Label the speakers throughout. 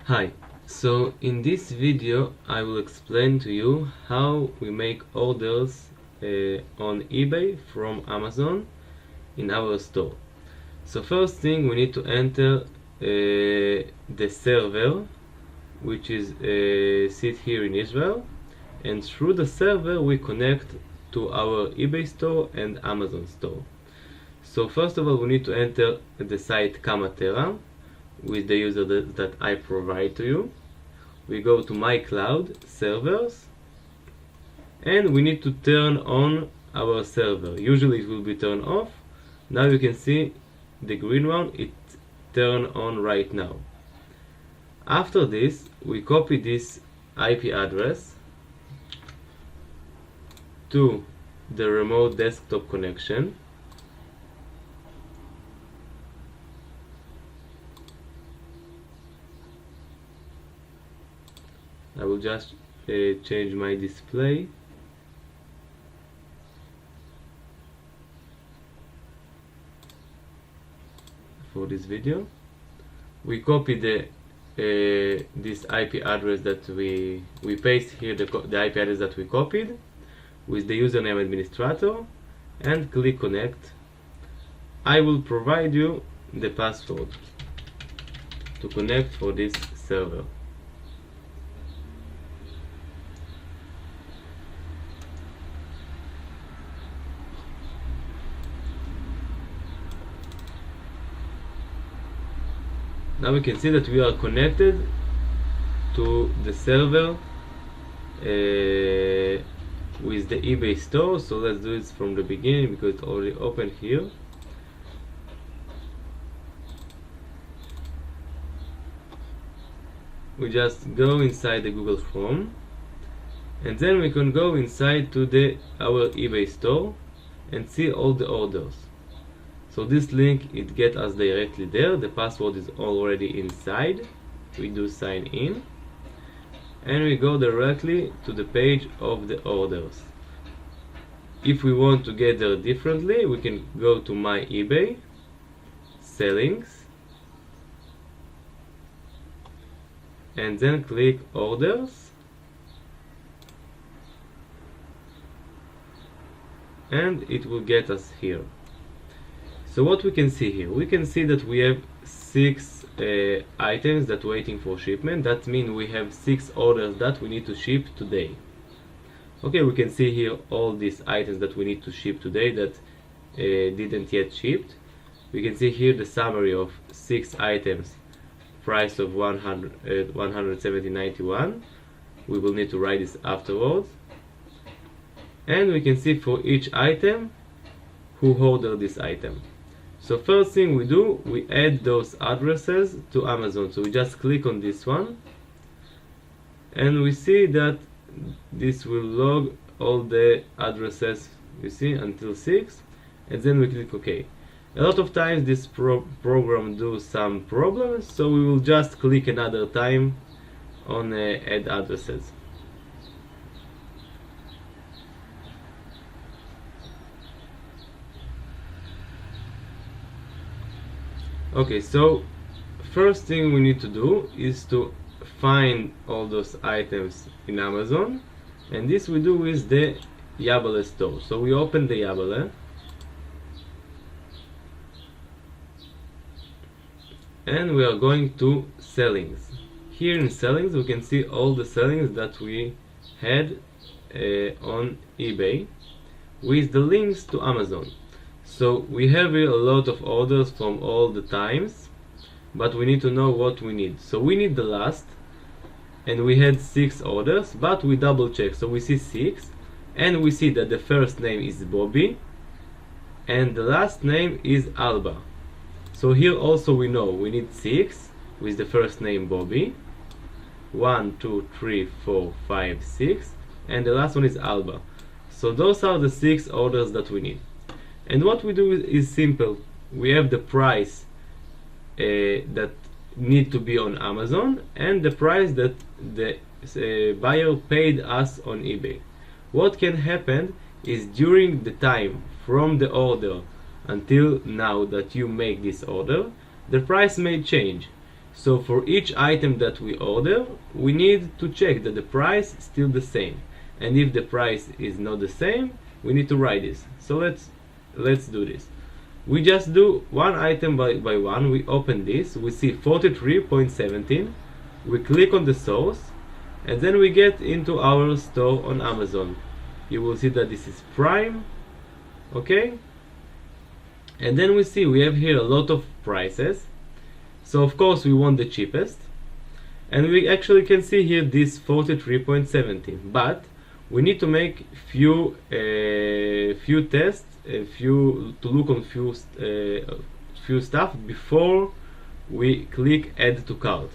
Speaker 1: Hi, so in this video I will explain to you how we make orders on eBay from Amazon in our store. So first thing, we need to enter the server, which is sit here in Israel, and through the server we connect to our eBay store and Amazon store. So first of all, we need to enter the site Kamatera with the user that I provide to you. We go to My Cloud Servers, and we need to turn on our server. Usually it will be turned off. Now you can see the green one, it turned on right now. After this, we copy this IP address to the remote desktop connection. I will just change my display. For this video, we copy this IP address that we paste here, the IP address that we copied with the username administrator, and click connect. I will provide you the password to connect for this server. Now we can see that we are connected to the server with the eBay store. So let's do this from the beginning because it's already open here. We just go inside the Google Chrome, and then we can go inside to our eBay store and see all the orders. So this link, it gets us directly there. The password is already inside. We do sign in, and we go directly to the page of the orders. If we want to get there differently, we can go to My eBay, Settings, and then click Orders, and it will get us here. So what we can see here, we can see that we have 6 items that are waiting for shipment. That means we have 6 orders that we need to ship today. Okay, we can see here all these items that we need to ship today that didn't yet shipped. We can see here the summary of 6 items, price of 170.91. We will need to write this afterwards. And we can see for each item who ordered this item. So first thing we do, we add those addresses to Amazon. So we just click on this one, and we see that this will log all the addresses, you see, until 6, and then we click OK. A lot of times this program do some problems, so we will just click another time on add addresses. Okay, so first thing we need to do is to find all those items in Amazon, and this we do with the Yabale store. So we open the Yabale, and we are going to Settings. Here in Settings we can see all the settings that we had on eBay with the links to Amazon. So we have here a lot of orders from all the times, but we need to know what we need. So we need the last, and we had 6 orders, but we double check. So we see 6, and we see that the first name is Bobby and the last name is Alba. So here also we know we need 6 with the first name Bobby, 1, 2, 3, 4, 5, 6, and the last one is Alba. So those are the 6 orders that we need. And what we do is simple. We have the price that need to be on Amazon and the price that the buyer paid us on eBay. What can happen is during the time from the order until now that you make this order, the price may change. So for each item that we order, we need to check that the price is still the same. And if the price is not the same, we need to write this. So let's do this. We just do one item by one. We open this, we see 43.17, we click on the source, and then we get into our store on Amazon. You will see that this is Prime, okay? And then we see we have here a lot of prices. So of course we want the cheapest, and we actually can see here this 43.17, but we need to make few tests, to look on few stuff before we click add to cart.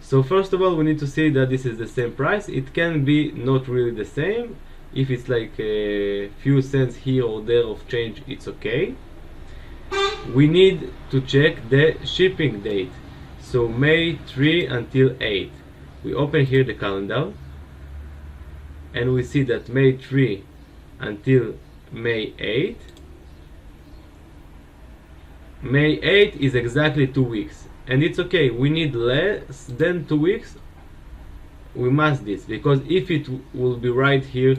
Speaker 1: So first of all, we need to see that this is the same price. It can be not really the same. If it's like a few cents here or there of change, it's okay. We need to check the shipping date. So May 3 until 8. We open here the calendar, and we see that May 3 until May 8. May 8 is exactly 2 weeks, and it's okay. We need less than 2 weeks. We must this, because if it will be right here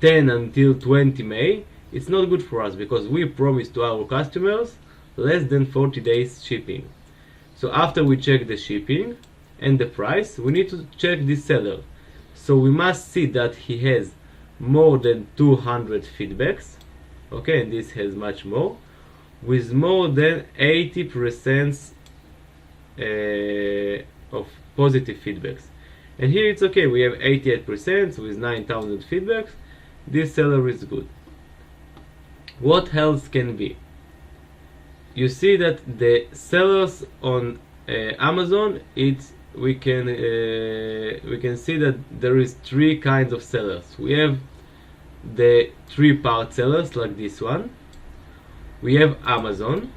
Speaker 1: 10 until 20 May, it's not good for us, because we promise to our customers less than 40 days shipping. So after we check the shipping and the price, we need to check this seller. So we must see that he has more than 200 feedbacks, okay, and this has much more, with more than 80% of positive feedbacks. And here it's okay, we have 88% with 9,000 feedbacks. This seller is good. What else can be? You see that the sellers on Amazon, we can see that there is 3 kinds of sellers. We have the 3-part sellers like this one. We have Amazon,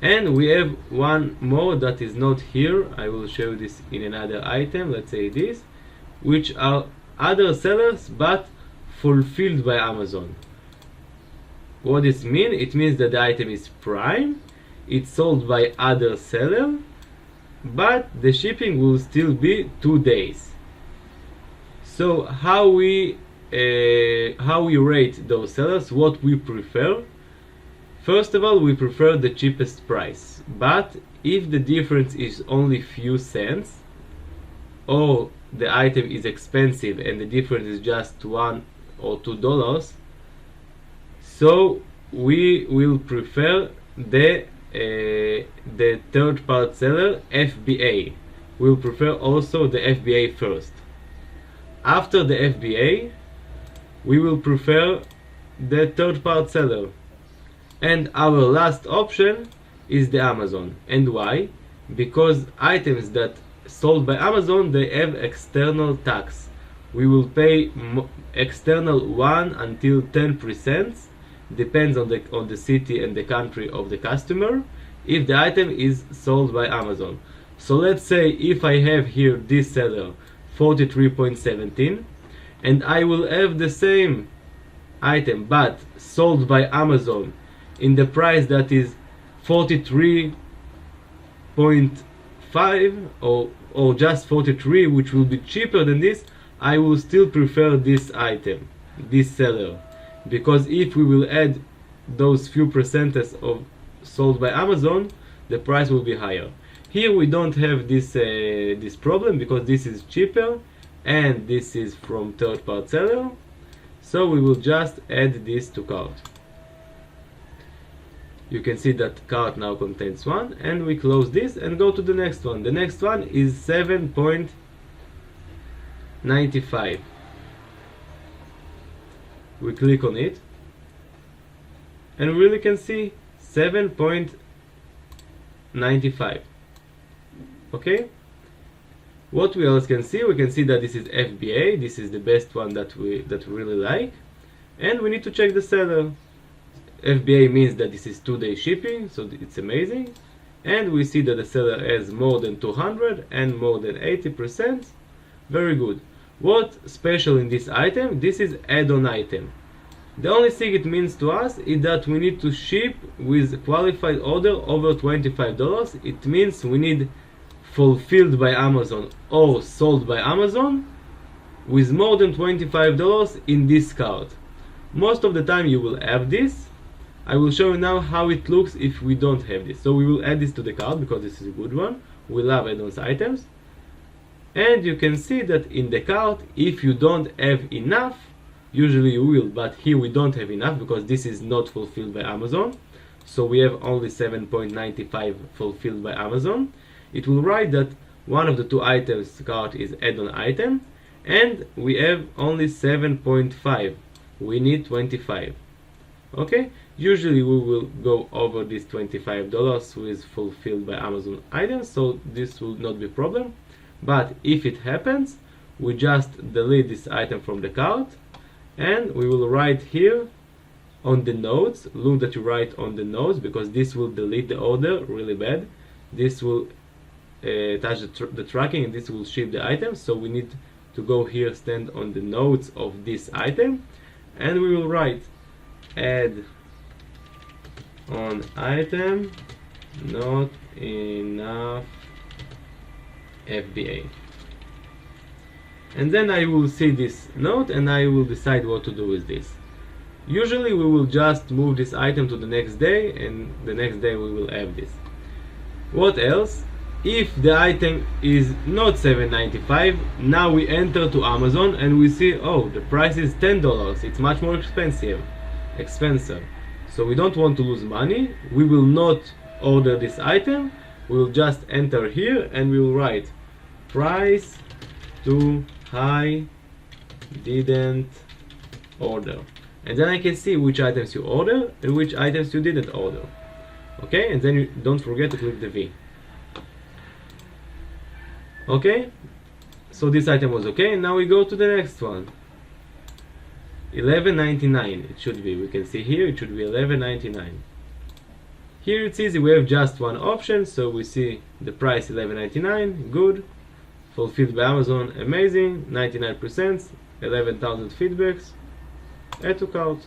Speaker 1: and we have one more that is not here. I will show this in another item. Let's say this, which are other sellers but fulfilled by Amazon. What does it mean? It means that the item is Prime, it's sold by other seller, but the shipping will still be 2 days. So how we rate those sellers, what we prefer? First of all, we prefer the cheapest price, but if the difference is only few cents, or the item is expensive and the difference is just $1 or $2, so we will prefer the third part seller, FBA. We'll prefer also the FBA first. After the FBA, we will prefer the third part seller. And our last option is the Amazon. And why? Because items that sold by Amazon, they have external tax. We will pay external 1 until 10%, depends on the city and the country of the customer, if the item is sold by Amazon. So let's say if I have here this seller 43.17, and I will have the same item but sold by Amazon in the price that is 43.5 or just 43, which will be cheaper than this, I will still prefer this item, this seller, because if we will add those few percentages of sold by Amazon, the price will be higher. Here we don't have this this problem, because this is cheaper and this is from third part seller, so we will just add this to cart. You can see that cart now contains 1, and we close this and go to the next one. The next one is 7.95. We click on it, and we really can see 7.95. Okay, what we else can see? We can see that this is FBA. This is the best one that we really like, and we need to check the seller. FBA means that this is 2-day shipping, so it's amazing. And we see that the seller has more than 200 and more than 80%. Very good. What special in this item? This is add-on item. The only thing it means to us is that we need to ship with qualified order over $25. It means we need fulfilled by Amazon or sold by Amazon with more than $25 in this cart. Most of the time you will have this. I will show you now how it looks if we don't have this. So we will add this to the cart because this is a good one. We love add-ons items. And you can see that in the cart, if you don't have enough, usually you will, but here we don't have enough because this is not fulfilled by Amazon. So we have only 7.95 fulfilled by Amazon. It will write that one of the two items cart is add-on item, and we have only 7.5. We need 25. Okay, usually we will go over this $25 with fulfilled by Amazon items, so this will not be a problem. But if it happens, we just delete this item from the cart, and we will write here on the notes. Look that you write on the notes, because this will delete the order really bad. This will touch the tracking, and this will ship the item. So we need to go here, stand on the notes of this item, and we will write add on item, not enough FBA. And then I will see this note and I will decide what to do with this. Usually we will just move this item to the next day, and the next day we will have this. What else? If the item is not $7.95, now we enter to Amazon and we see, oh, the price is $10. It's much more expensive. So we don't want to lose money. We will not order this item. We will just enter here and we will write price too high, didn't order. And then I can see which items you order and which items you didn't order. Okay, and then you don't forget to click the V. Okay, so this item was okay, and now we go to the next one. $11.99 it should be. We can see here it should be $11.99. Here it's easy, we have just one option, so we see the price $11.99, good. Fulfilled by Amazon, amazing, 99%, 11,000 feedbacks, add to cart.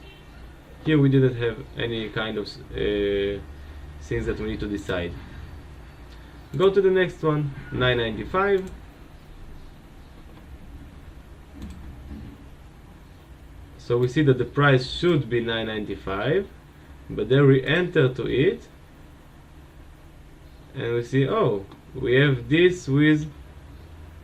Speaker 1: Here we didn't have any kind of things that we need to decide. Go to the next one, $9.95. So we see that the price should be $9.95, but then we enter to it and we see, oh, we have this with,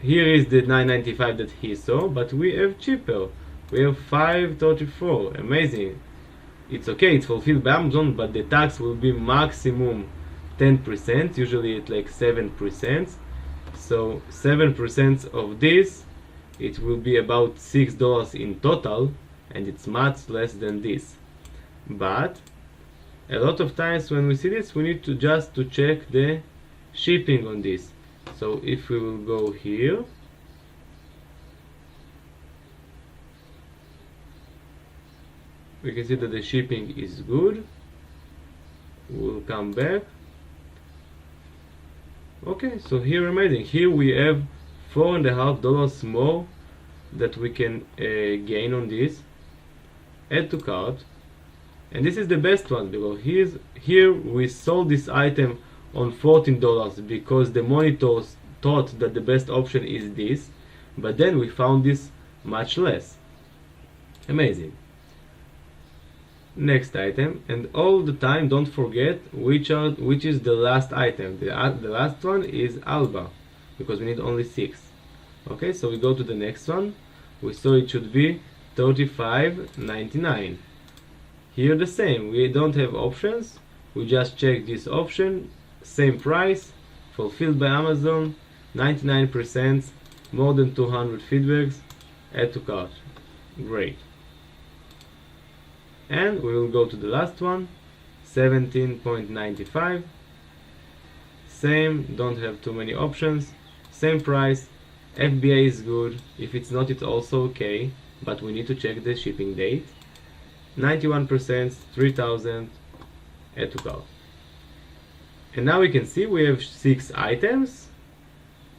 Speaker 1: here is the $9.95 that he saw, but we have cheaper. We have $5.34. Amazing. It's okay, it's fulfilled by Amazon, but the tax will be maximum 10%, usually it's like 7%. So 7% of this, it will be about $6 in total, and it's much less than this. But a lot of times when we see this, we need to just to check the shipping on this. So if we will go here, we can see that the shipping is good. We'll come back. Okay, so here amazing. Here we have $4.50 more that we can gain on this. Add to cart, and this is the best one, because here we sold this item on $14 because the monitors thought that the best option is this, but then we found this much less. Amazing. Next item, and all the time don't forget which is the last item. The last one is Alba, because we need only 6. Okay, so we go to the next one. We saw it should be $35.99. Here the same, we don't have options, we just check this option, same price, fulfilled by Amazon, 99%, more than 200 feedbacks, add to cart. Great. And we will go to the last one, $17.95. Same, don't have too many options, same price, FBA is good, if it's not it's also okay, but we need to check the shipping date. 91%, 3,000, add to cart. And now we can see we have 6 items,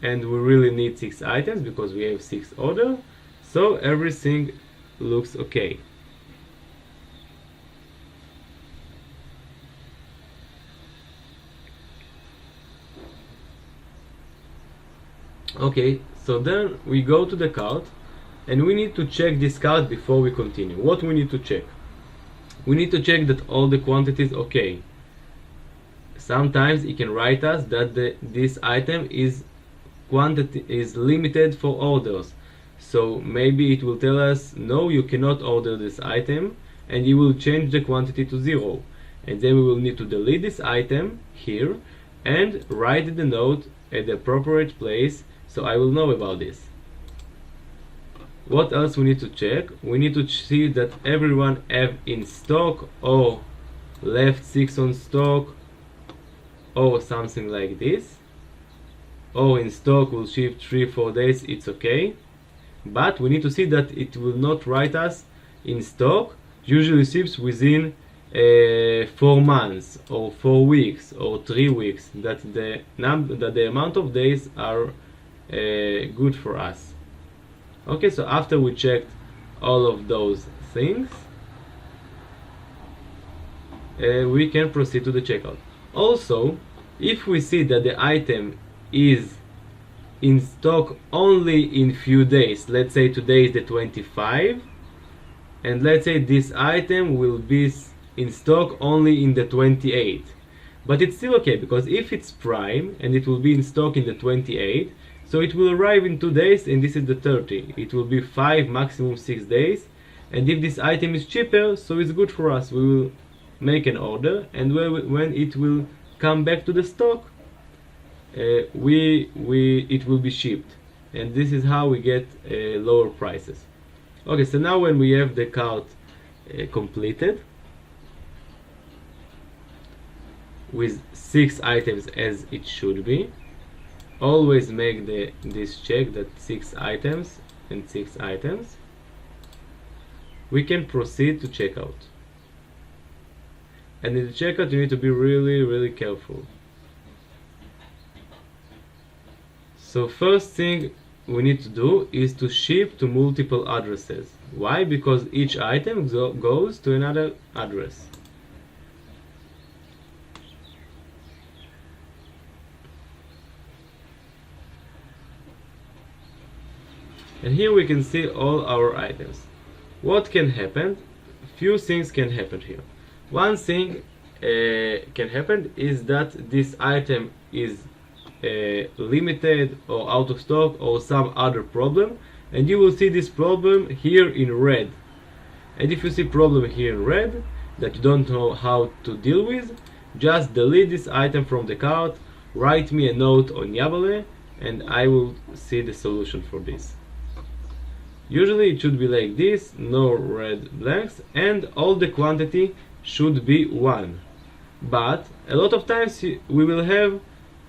Speaker 1: and we really need 6 items because we have 6 orders, so everything looks okay. Okay, so then we go to the cart and we need to check this cart before we continue. What we need to check? We need to check that all the quantities okay. Sometimes it can write us that this item is limited for orders. So maybe it will tell us no, you cannot order this item, and you will change the quantity to 0. And then we will need to delete this item here and write the note at the appropriate place so I will know about this. What else we need to check? We need to see that everyone have in stock or left 6 on stock or something like this. Or in stock will ship 3-4 days, it's okay. But we need to see that it will not write us in stock usually ships within 4 months or 4 weeks or 3 weeks, that the amount of days are good for us. Okay, so after we checked all of those things, we can proceed to the checkout. Also, if we see that the item is in stock only in few days, let's say today is the 25, and let's say this item will be in stock only in the 28, but it's still okay, because if it's prime and it will be in stock in the 28, so it will arrive in 2 days, and this is the 30, it will be 5 maximum 6 days. And if this item is cheaper, so it's good for us, we will make an order, and when it will come back to the stock, it will be shipped, and this is how we get lower prices. Okay, so now when we have the cart completed with 6 items as it should be, always make this check that 6 items and 6 items, we can proceed to checkout. And in the checkout you need to be really careful. So first thing we need to do is to ship to multiple addresses. Why? Because each item goes to another address. And here we can see all our items. What can happen? Few things can happen here. One thing can happen is that this item is limited or out of stock or some other problem, and you will see this problem here in red. And if you see problem here in red that you don't know how to deal with, just delete this item from the cart, write me a note on Yabale, and I will see the solution for this. Usually it should be like this, no red blanks, and all the quantity should be 1. But a lot of times we will have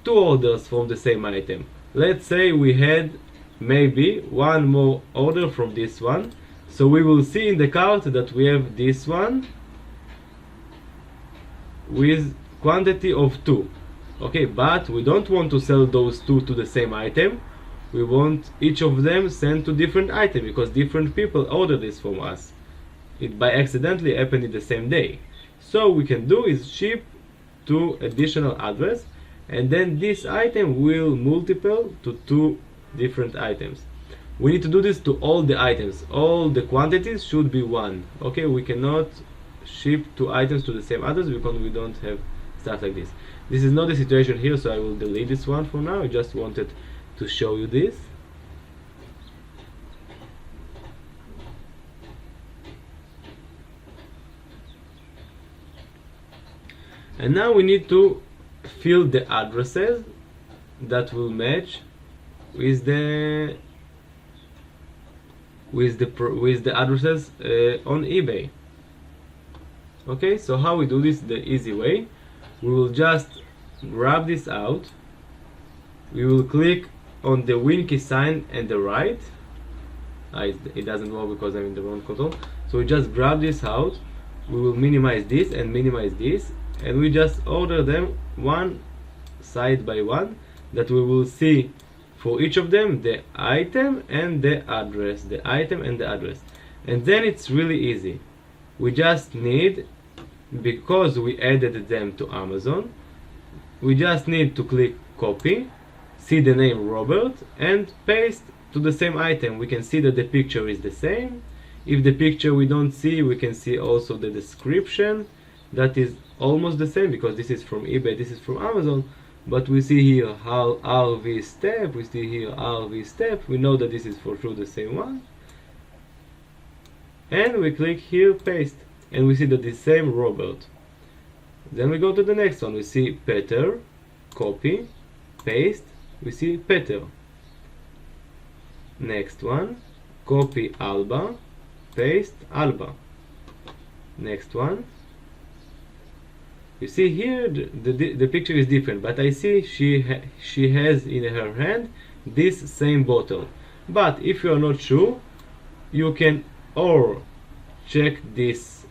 Speaker 1: 2 orders from the same item. Let's say we had maybe 1 more order from this one, so we will see in the cart that we have this one with quantity of 2. Okay, but we don't want to sell those 2 to the same item. We want each of them sent to different item, because different people order this from us. It by accidentally happened in the same day. So we can do is ship to additional address, and then this item will multiple to 2 different items. We need to do this to all the items. All the quantities should be 1. Okay, we cannot ship 2 items to the same address because we don't have stuff like this. This is not the situation here, so I will delete this one for now. I just wanted to show you this. And now we need to fill the addresses that will match with the addresses on eBay. Okay, so how we do this the easy way? We will just grab this out. We will click on the Winky sign at the right. It doesn't work because I'm in the wrong control. So we just grab this out. We will minimize this and minimize this, and we just order them one side by one, that we will see for each of them the item and the address, the item and the address. And then it's really easy. We just need, because we added them to Amazon, we just need to click copy, see the name Robert and paste to the same item. We can see that the picture is the same. If the picture we don't see, we can see also the description that is almost the same, because this is from eBay, this is from Amazon, but we see here how RV step, we see here RV step, we know that this is for sure the same one, and we click here paste, and we see that the same Robert. Then we go to the next one, we see Peter, copy, paste, we see Peter. Next one, copy Alba, paste Alba. Next one, you see here the picture is different, but I see she has in her hand this same bottle. But if you are not sure, you can or check this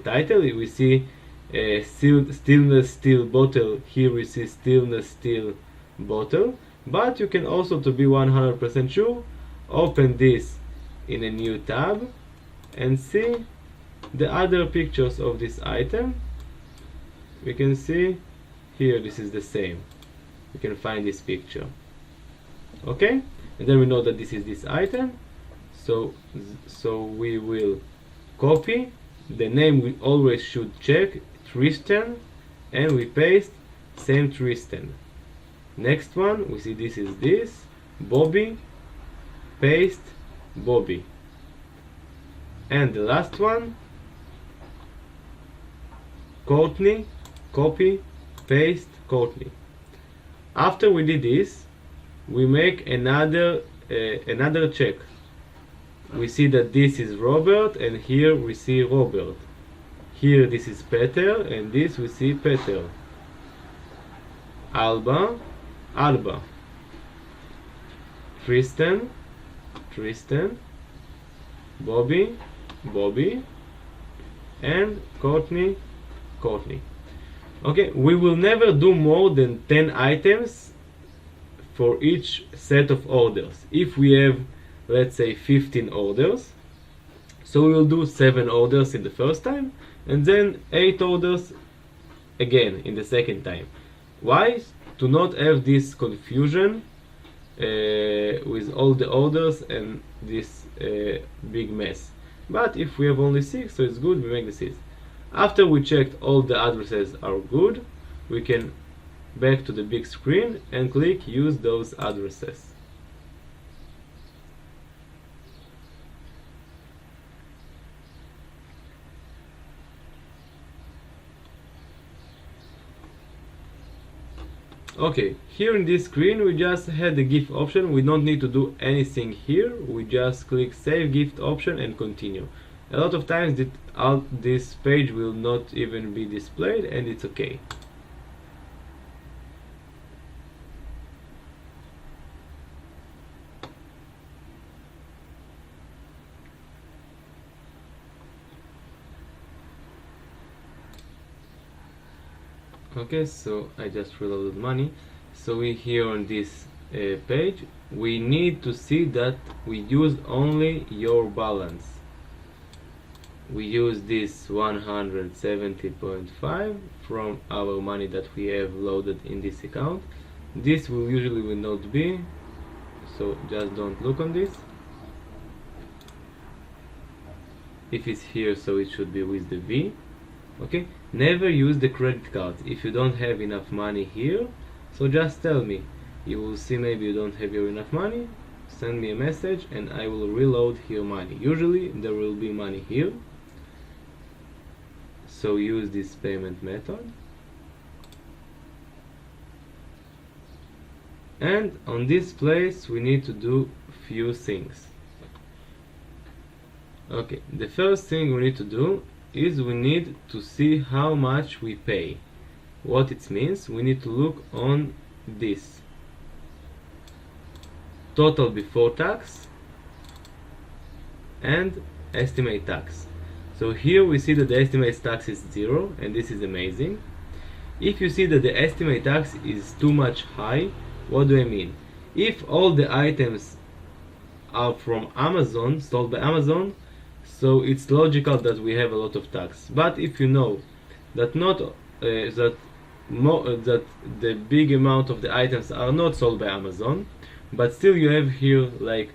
Speaker 1: title. We see stainless steel bottle. Here we see stainless steel bottle. But you can also, to be 100% sure, open this in a new tab and see the other pictures of this item. We can see here this is the same. We can find this picture. Okay, and then we know that this is this item. So we will copy the name. We always should check Tristan, and we paste same Tristan. Next one, we see this is this Bobby, paste Bobby. And the last one, Courtney, copy, paste Courtney. After we did this, we make another check. We see that this is Robert, and here we see Robert. Here this is Peter, and this we see Peter. Alba, Alba. Tristan, Tristan. Bobby, Bobby. And Courtney, Courtney. Okay, we will never do more than 10 items for each set of orders. If we have, let's say, 15 orders, so we will do 7 orders in the first time, and then 8 orders again in the second time. Why? To not have this confusion with all the orders and this big mess. But if we have only 6, so it's good, we make the 6. After we checked all the addresses are good, we can back to the big screen and click use those addresses. Okay, here in this screen we just had the gift option. We don't need to do anything here. We just click save gift option and continue. A lot of times this page will not even be displayed, and it's okay. Okay, so I just reloaded money. So we here on this page, we need to see that we used only your balance. We use this 170.5 from our money that we have loaded in this account. This will usually not be, so just don't look on this. If it's here, so it should be with the V. Okay, never use the credit card if you don't have enough money here. So just tell me. You will see maybe you don't have your enough money. Send me a message and I will reload here money. Usually there will be money here. So use this payment method. And on this place we need to do few things. Okay, the first thing we need to do is we need to see how much we pay. What it means, we need to look on this total before tax and estimate tax. So here we see that the estimate tax is 0, and this is amazing. If you see that the estimate tax is too much high, what do I mean? If all the items are from Amazon, sold by Amazon, so it's logical that we have a lot of tax. But if you know that not that that the big amount of the items are not sold by Amazon, but still you have here like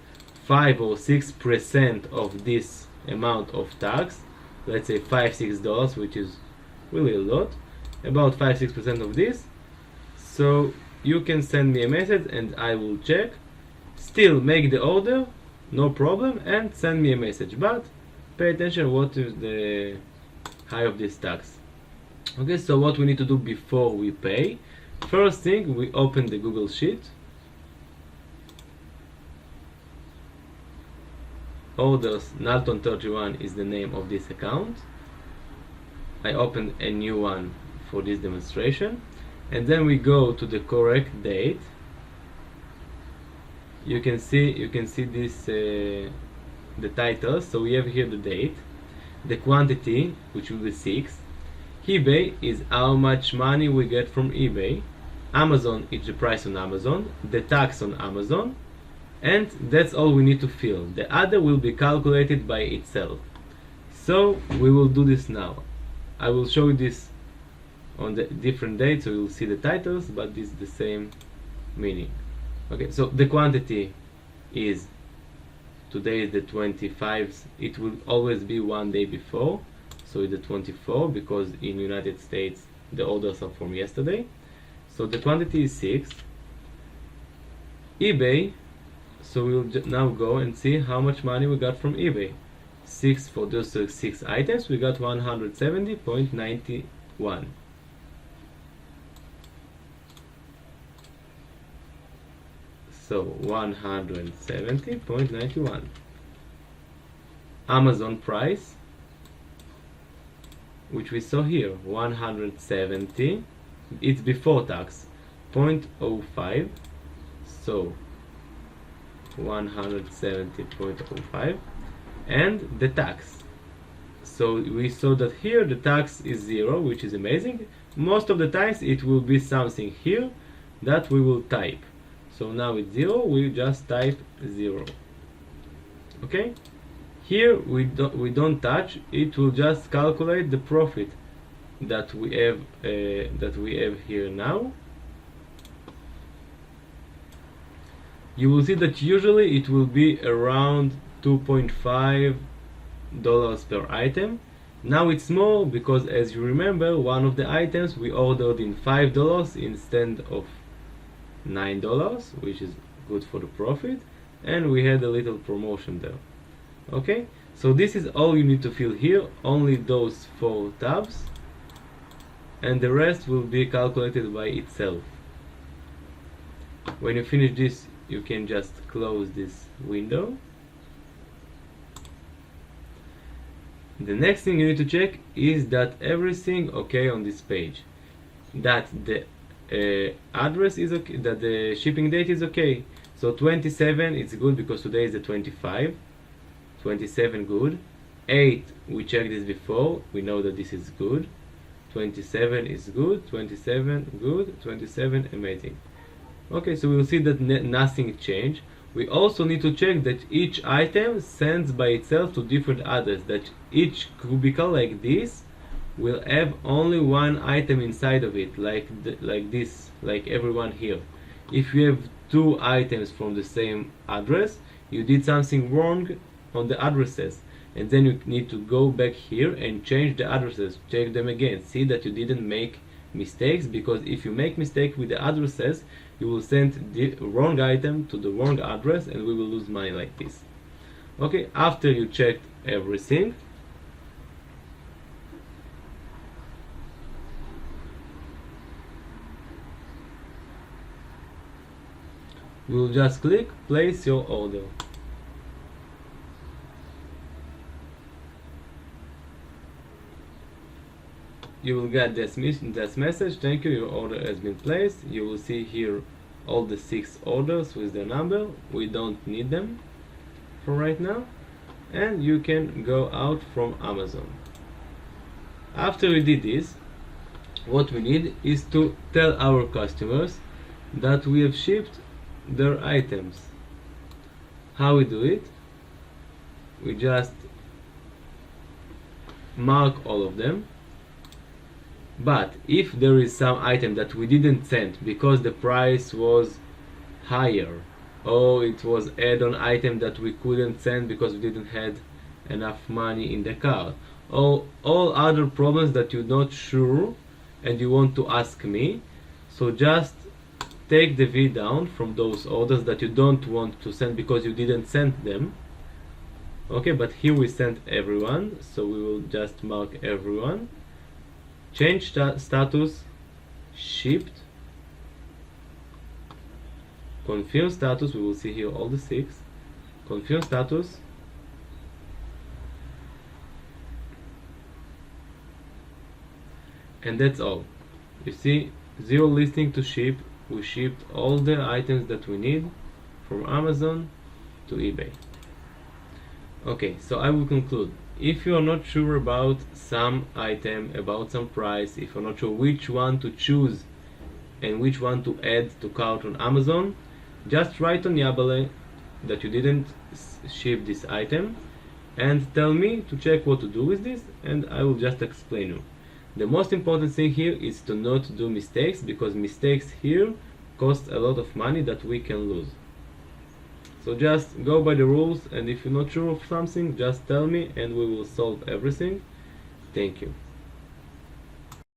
Speaker 1: 5 or 6% of this amount of tax. Let's say $5-6, which is really a lot, about 5-6% of this. So you can send me a message and I will check, still make the order, no problem, and send me a message, but pay attention what is the high of this tax. Okay, so what we need to do before we pay, first thing, we open the Google Sheet. Orders Nalton 31 is the name of this account. I opened a new one for this demonstration, and then we go to the correct date. You can see this the title. So we have here the date, the quantity, which will be 6. eBay is how much money we get from eBay. Amazon is the price on Amazon, the tax on Amazon, and that's all we need to fill. The other will be calculated by itself. So we will do this now. I will show you this on the different dates, so you'll see the titles, but this is the same meaning. Okay, so the quantity is, today is the 25th. It will always be one day before, so it's the 24th, because in United States the orders are from yesterday. So the quantity is 6. eBay, so we'll now go and see how much money we got from eBay. 6 for those 6 items, we got 170.91. So 170.91. Amazon price, which we saw here, 170, it's before tax, 0.05, so 170.05, and the tax. So we saw that here the tax is 0, which is amazing. Most of the times it will be something here that we will type. So now it's 0, we just type 0. Okay? Here we don't touch, it will just calculate the profit that we have here now. You will see that usually it will be around $2.5 per item. Now it's more because, as you remember, one of the items we ordered in $5 instead of $9, which is good for the profit, and we had a little promotion there. Okay, so this is all you need to fill here, only those 4 tabs, and the rest will be calculated by itself. When you finish this, you can just close this window. The next thing you need to check is that everything okay on this page, that the address is okay, that the shipping date is okay. So 27 it's good because today is the 25. 27 good. 8, we checked this before, we know that this is good. 27 is good. 27 good. 27 amazing. Okay, so we'll see that nothing changed. We also need to check that each item sends by itself to different address, that each cubicle like this will have only one item inside of it, like this, like everyone here. If you have 2 items from the same address, you did something wrong on the addresses, and then you need to go back here and change the addresses, check them again, see that you didn't make mistakes, because if you make mistake with the addresses, you will send the wrong item to the wrong address and we will lose money like this. Okay, after you checked everything, we will just click place your order. You will get this message, thank you, your order has been placed. You will see here all the 6 orders with their number. We don't need them for right now, and you can go out from Amazon. After we did this, what we need is to tell our customers that we have shipped their items. How we do it? We just mark all of them. But if there is some item that we didn't send because the price was higher, or it was add-on item that we couldn't send because we didn't had enough money in the cart, or all other problems that you're not sure and you want to ask me, so just take the V down from those orders that you don't want to send because you didn't send them. Okay, but here we sent everyone, so we will just mark everyone. Change status, shipped. Confirm status, we will see here all the 6. Confirm status. And that's all. You see, 0 listing to ship. We shipped all the items that we need from Amazon to eBay. Okay, so I will conclude. If you are not sure about some item, about some price, if you're not sure which one to choose and which one to add to cart on Amazon, just write on Yabale that you didn't ship this item and tell me to check what to do with this, and I will just explain you. The most important thing here is to not do mistakes, because mistakes here cost a lot of money that we can lose. So just go by the rules, and if you're not sure of something, just tell me and we will solve everything. Thank you.